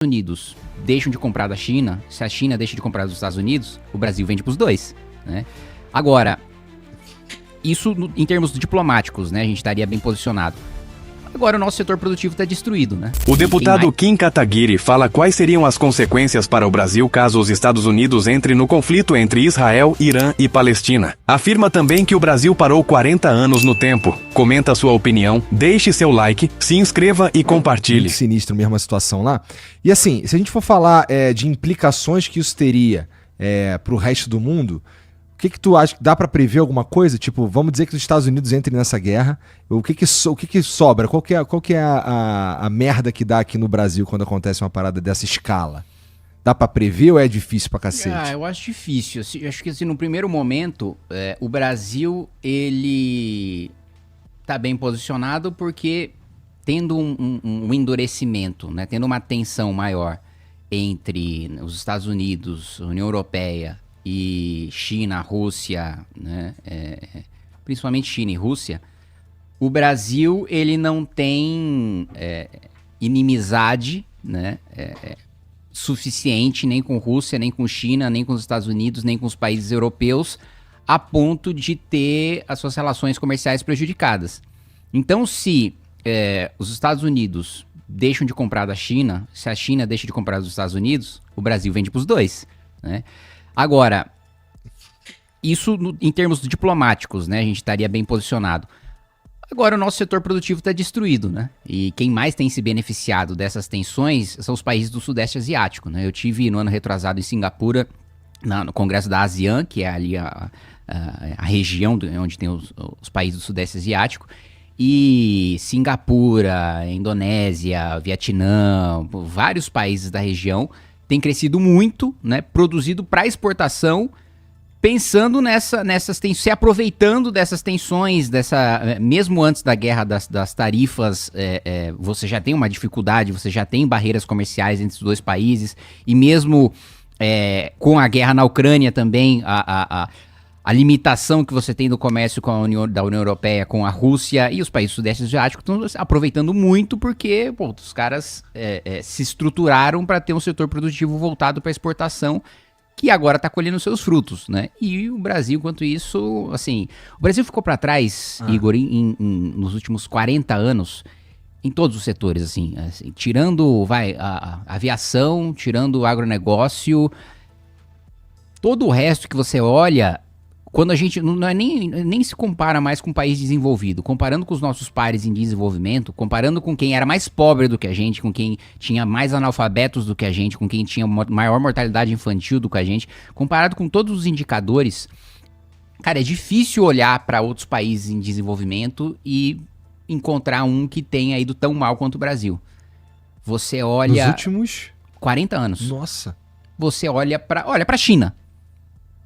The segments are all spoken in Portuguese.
Unidos deixam de comprar da China, se a China deixa de comprar dos Estados Unidos, o Brasil vende para os dois, né? Agora, isso em termos diplomáticos, né? A gente estaria bem posicionado. Agora o nosso setor produtivo está destruído, né? O deputado Kim Kataguiri fala quais seriam as consequências para o Brasil caso os Estados Unidos entrem no conflito entre Israel, Irã e Palestina. Afirma também que o Brasil parou 40 anos no tempo. Comenta sua opinião, deixe seu like, se inscreva e compartilhe. Muito sinistro mesmo a situação lá. E assim, se a gente for falar de implicações que isso teria para o resto do mundo, o que tu acha? Dá pra prever alguma coisa? Tipo, vamos dizer que os Estados Unidos entrem nessa guerra. O que sobra? Qual que é a merda que dá aqui no Brasil quando acontece uma parada dessa escala? Dá pra prever ou é difícil pra cacete? Eu acho difícil. Acho que assim, no primeiro momento, o Brasil, ele tá bem posicionado porque tendo um endurecimento, né? Tendo uma tensão maior entre os Estados Unidos, a União Europeia e China, Rússia, né? Principalmente China e Rússia, o Brasil ele não tem inimizade, né? Suficiente nem com Rússia, nem com China, nem com os Estados Unidos, nem com os países europeus, a ponto de ter as suas relações comerciais prejudicadas. Então, se os Estados Unidos deixam de comprar da China, se a China deixa de comprar dos Estados Unidos, o Brasil vende para os dois, né? Agora, isso em termos diplomáticos, né? A gente estaria bem posicionado. Agora o nosso setor produtivo está destruído, né? E quem mais tem se beneficiado dessas tensões são os países do Sudeste Asiático, né? Eu tive no ano retrasado em Singapura, no Congresso da ASEAN, que é ali a região onde tem os países do Sudeste Asiático, e Singapura, Indonésia, Vietnã, vários países da região tem crescido muito, né, produzido para exportação, pensando nessas tensões, se aproveitando dessas tensões, mesmo antes da guerra das tarifas, você já tem uma dificuldade, você já tem barreiras comerciais entre os dois países, e mesmo com a guerra na Ucrânia também, a limitação que você tem do comércio da União Europeia com a Rússia e os países do Sudeste Asiático estão aproveitando muito porque os caras se estruturaram para ter um setor produtivo voltado para exportação que agora está colhendo seus frutos, né? E o Brasil, enquanto isso, assim, o Brasil ficou para trás, Igor, nos últimos 40 anos, em todos os setores, assim tirando a aviação, tirando o agronegócio, todo o resto que você olha. Quando a gente nem se compara mais com um país desenvolvido, comparando com os nossos pares em desenvolvimento, comparando com quem era mais pobre do que a gente, com quem tinha mais analfabetos do que a gente, com quem tinha maior mortalidade infantil do que a gente, comparado com todos os indicadores, cara, é difícil olhar para outros países em desenvolvimento e encontrar um que tenha ido tão mal quanto o Brasil. Você olha... Nos últimos 40 anos. Nossa. Você olha para a China.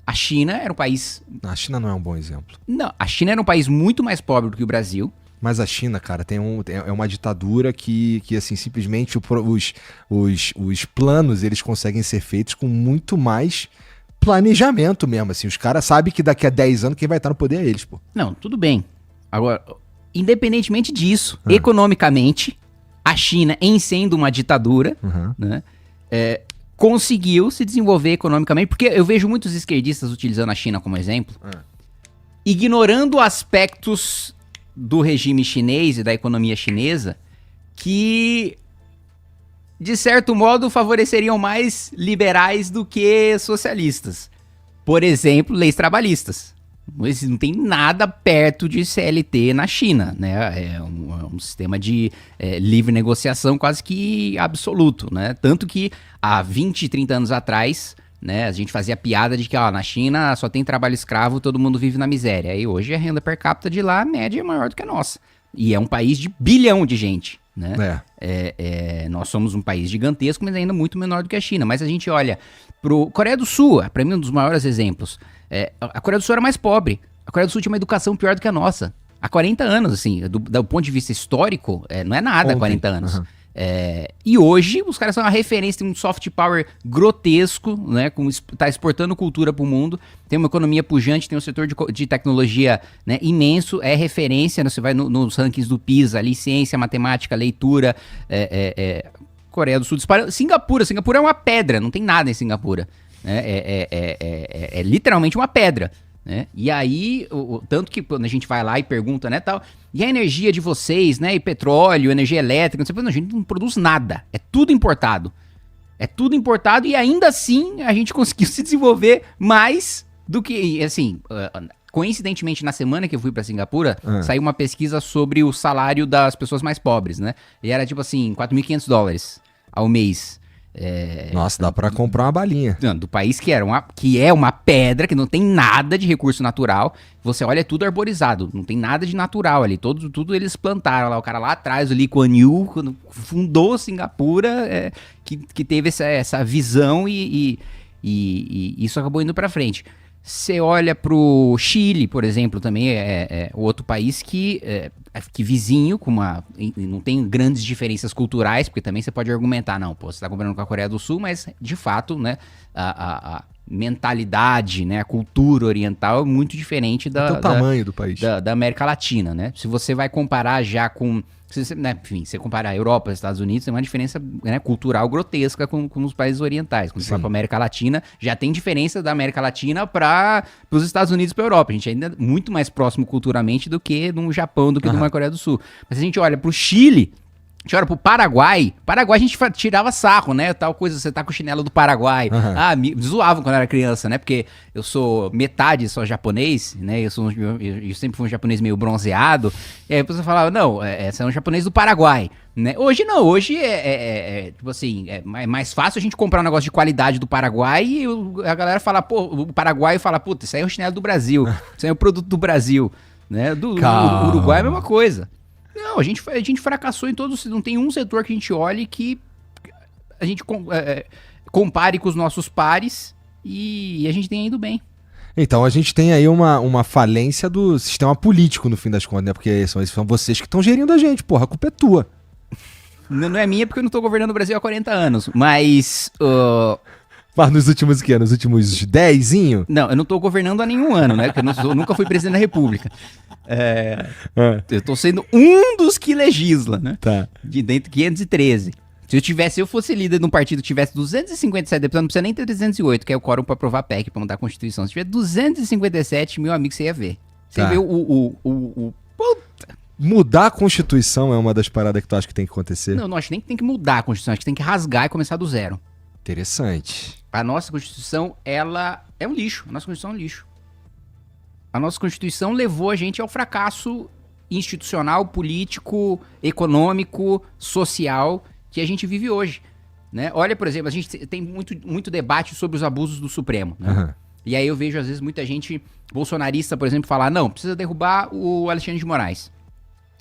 A China era um país... A China não é um bom exemplo. Não, a China era um país muito mais pobre do que o Brasil. Mas a China, cara, é uma ditadura que assim, simplesmente os planos, eles conseguem ser feitos com muito mais planejamento mesmo, assim. Os caras sabem que daqui a 10 anos quem vai estar no poder é eles, pô. Não, tudo bem. Agora, independentemente disso, economicamente, a China, em sendo uma ditadura, né, conseguiu se desenvolver economicamente, porque eu vejo muitos esquerdistas utilizando a China como exemplo, ignorando aspectos do regime chinês e da economia chinesa que, de certo modo, favoreceriam mais liberais do que socialistas. Por exemplo, leis trabalhistas. Não tem nada perto de CLT na China, né? É um sistema de livre negociação quase que absoluto, né? Tanto que há 20, 30 anos atrás, né, a gente fazia piada de que na China só tem trabalho escravo, todo mundo vive na miséria. E hoje a renda per capita de lá, a média, é maior do que a nossa. E é um país de 1 bilhão de gente, né? Nós somos um país gigantesco, mas ainda muito menor do que a China. Mas a gente olha pro Coreia do Sul, para mim um dos maiores exemplos. A Coreia do Sul era mais pobre. A Coreia do Sul tinha uma educação pior do que a nossa. Há 40 anos, assim, do ponto de vista histórico, não é nada há 40 anos. E hoje os caras são uma referência, tem um soft power grotesco, né? Tá exportando cultura pro mundo, tem uma economia pujante, tem um setor de tecnologia, né, imenso, é referência, né, você vai nos rankings do PISA, ali, ciência, matemática, leitura, Coreia do Sul disparando. Singapura é uma pedra, não tem nada em Singapura. Né? É literalmente uma pedra. Né? E aí, tanto que quando a gente vai lá e pergunta, né, tal, e a energia de vocês, né, e petróleo, energia elétrica, não sei o que, a gente não produz nada, é tudo importado. É tudo importado e ainda assim a gente conseguiu se desenvolver mais do que, assim, coincidentemente na semana que eu fui pra Singapura, saiu uma pesquisa sobre o salário das pessoas mais pobres, né, e era tipo assim, $4.500 ao mês. Nossa, dá pra comprar uma balinha. Do país que é uma pedra, que não tem nada de recurso natural. Você olha, é tudo arborizado, não tem nada de natural ali. Tudo eles plantaram lá. O cara lá atrás, o Lee Kuan Yew, quando fundou Singapura, que teve essa visão e isso acabou indo pra frente. Você olha pro Chile, por exemplo, também é outro país que vizinho, não tem grandes diferenças culturais, porque também você pode argumentar, não, pô, você tá comparando com a Coreia do Sul, mas de fato, né, a mentalidade, né, a cultura oriental é muito diferente do tamanho do país. Da América Latina, né? Se você vai comparar já com... Enfim, você comparar a Europa e os Estados Unidos, tem uma diferença, né, cultural grotesca com os países orientais. Quando você vai para a América Latina, já tem diferença da América Latina para os Estados Unidos e para a Europa. A gente ainda é muito mais próximo culturalmente do que no Japão, do que numa Coreia do Sul. Mas se a gente olha para o Chile, a gente olha pro Paraguai a gente tirava sarro, né? Tal coisa, você tá com o chinelo do Paraguai. Me zoavam quando eu era criança, né? Porque eu sou metade só japonês, né? Eu sempre fui um japonês meio bronzeado. E aí você falava, não, você é um japonês do Paraguai, né? Hoje não, hoje tipo assim, é mais fácil a gente comprar um negócio de qualidade do Paraguai e a galera fala, pô, o Paraguai fala, puta, isso aí é o chinelo do Brasil, isso aí é o produto do Brasil, né? Do Uruguai é a mesma coisa. Não, a gente fracassou em todos. Não tem um setor que a gente olhe que a gente compare com os nossos pares e a gente tem ido bem. Então a gente tem aí uma falência do sistema político, no fim das contas, né? Porque são vocês que estão gerindo a gente, porra, a culpa é tua. Não é minha porque eu não tô governando o Brasil há 40 anos, mas... Mas nos últimos que? Nos últimos 10? Não, eu não tô governando há nenhum ano, né? Porque eu nunca fui presidente da República. Eu tô sendo um dos que legisla, né? Tá. De dentro de 513. Se eu fosse líder de um partido que tivesse 257 deputados, não precisa nem ter 308, que é o quórum pra aprovar a PEC, pra mudar a Constituição. Se tiver 257, meu amigo, você ia ver. Você vê Puta. Mudar a Constituição é uma das paradas que tu acha que tem que acontecer? Não, acho nem que tem que mudar a Constituição, acho que tem que rasgar e começar do zero. Interessante. A nossa Constituição, ela é um lixo. A nossa Constituição é um lixo. A nossa Constituição levou a gente ao fracasso institucional, político, econômico, social que a gente vive hoje. Né? Olha, por exemplo, a gente tem muito debate sobre os abusos do Supremo. Né? E aí eu vejo, às vezes, muita gente bolsonarista, por exemplo, falar, não, precisa derrubar o Alexandre de Moraes.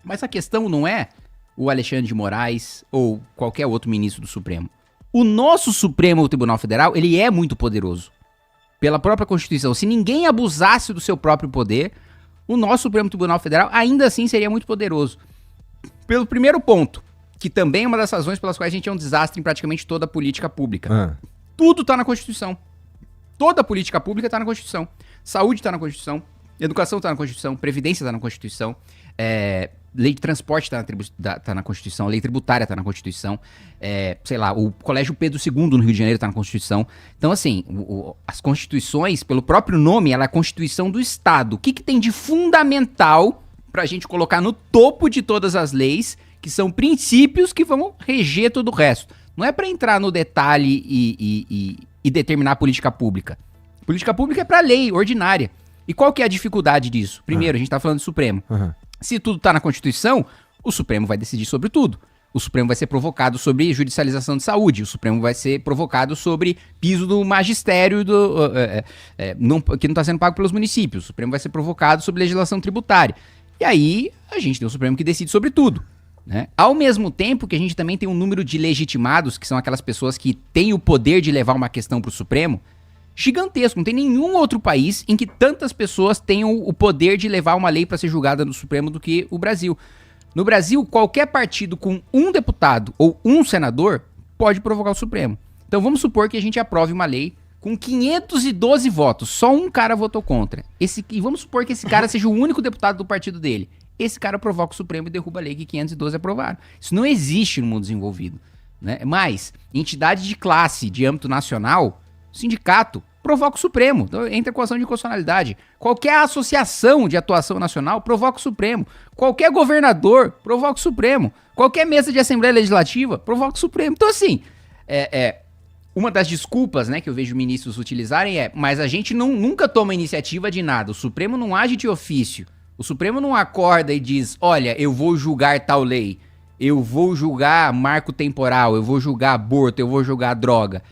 Mas a questão não é o Alexandre de Moraes ou qualquer outro ministro do Supremo. O nosso Supremo Tribunal Federal, ele é muito poderoso. Pela própria Constituição. Se ninguém abusasse do seu próprio poder, o nosso Supremo Tribunal Federal ainda assim seria muito poderoso. Pelo primeiro ponto, que também é uma das razões pelas quais a gente é um desastre em praticamente toda a política pública. Tudo tá na Constituição. Toda a política pública tá na Constituição. Saúde tá na Constituição, educação tá na Constituição, previdência tá na Constituição, lei de transporte tá na Constituição, lei tributária tá na Constituição, sei lá, o Colégio Pedro II no Rio de Janeiro tá na Constituição. Então, assim, as constituições, pelo próprio nome, ela é a Constituição do Estado. O que tem de fundamental pra gente colocar no topo de todas as leis, que são princípios que vão reger todo o resto? Não é pra entrar no detalhe e determinar a política pública. Política pública é pra lei ordinária. E qual que é a dificuldade disso? Primeiro, a gente tá falando do Supremo. Se tudo tá na Constituição, o Supremo vai decidir sobre tudo. O Supremo vai ser provocado sobre judicialização de saúde. O Supremo vai ser provocado sobre piso do magistério que não está sendo pago pelos municípios. O Supremo vai ser provocado sobre legislação tributária. E aí, a gente tem o Supremo que decide sobre tudo. Né? Ao mesmo tempo que a gente também tem um número de legitimados, que são aquelas pessoas que têm o poder de levar uma questão para o Supremo, gigantesco. Não tem nenhum outro país em que tantas pessoas tenham o poder de levar uma lei para ser julgada no Supremo do que o Brasil. No Brasil, qualquer partido com um deputado ou um senador pode provocar o Supremo. Então vamos supor que a gente aprove uma lei com 512 votos, só um cara votou contra. E vamos supor que esse cara seja o único deputado do partido dele. Esse cara provoca o Supremo e derruba a lei que 512 aprovaram. Isso não existe no mundo desenvolvido. né? Mas, entidade de classe de âmbito nacional, sindicato, provoca o Supremo. Então, entra com ação de inconstitucionalidade. Qualquer associação de atuação nacional provoca o Supremo. Qualquer governador provoca o Supremo. Qualquer mesa de Assembleia Legislativa provoca o Supremo. Então, assim, uma das desculpas, né, que eu vejo ministros utilizarem mas a gente nunca toma iniciativa de nada. O Supremo não age de ofício. O Supremo não acorda e diz, olha, eu vou julgar tal lei. Eu vou julgar marco temporal. Eu vou julgar aborto. Eu vou julgar droga.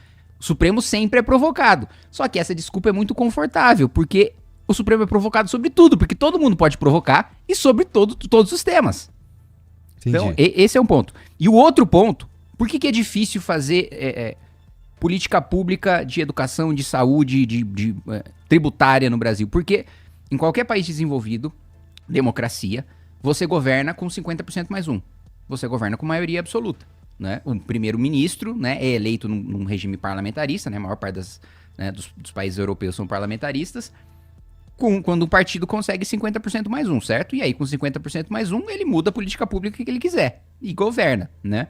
O Supremo sempre é provocado. Só que essa desculpa é muito confortável, porque o Supremo é provocado sobre tudo, porque todo mundo pode provocar e sobre todos os temas. Entendi. Então, esse é um ponto. E o outro ponto, por que é difícil fazer política pública de educação, de saúde, tributária no Brasil? Porque em qualquer país desenvolvido, democracia, você governa com 50% mais um. Você governa com maioria absoluta. Né? O primeiro-ministro, né, é eleito num regime parlamentarista, né? A maior parte dos países europeus são parlamentaristas, quando um partido consegue 50% mais um, certo? E aí, com 50% mais um, ele muda a política pública que ele quiser e governa, né?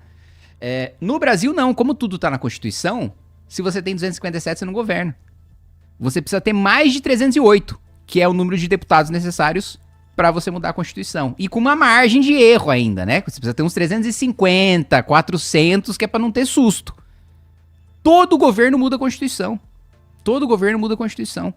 No Brasil, não. Como tudo tá na Constituição, se você tem 257, você não governa. Você precisa ter mais de 308, que é o número de deputados necessários para você mudar a Constituição. E com uma margem de erro ainda, né? Você precisa ter uns 350, 400, que é para não ter susto. Todo governo muda a Constituição. Todo governo muda a Constituição.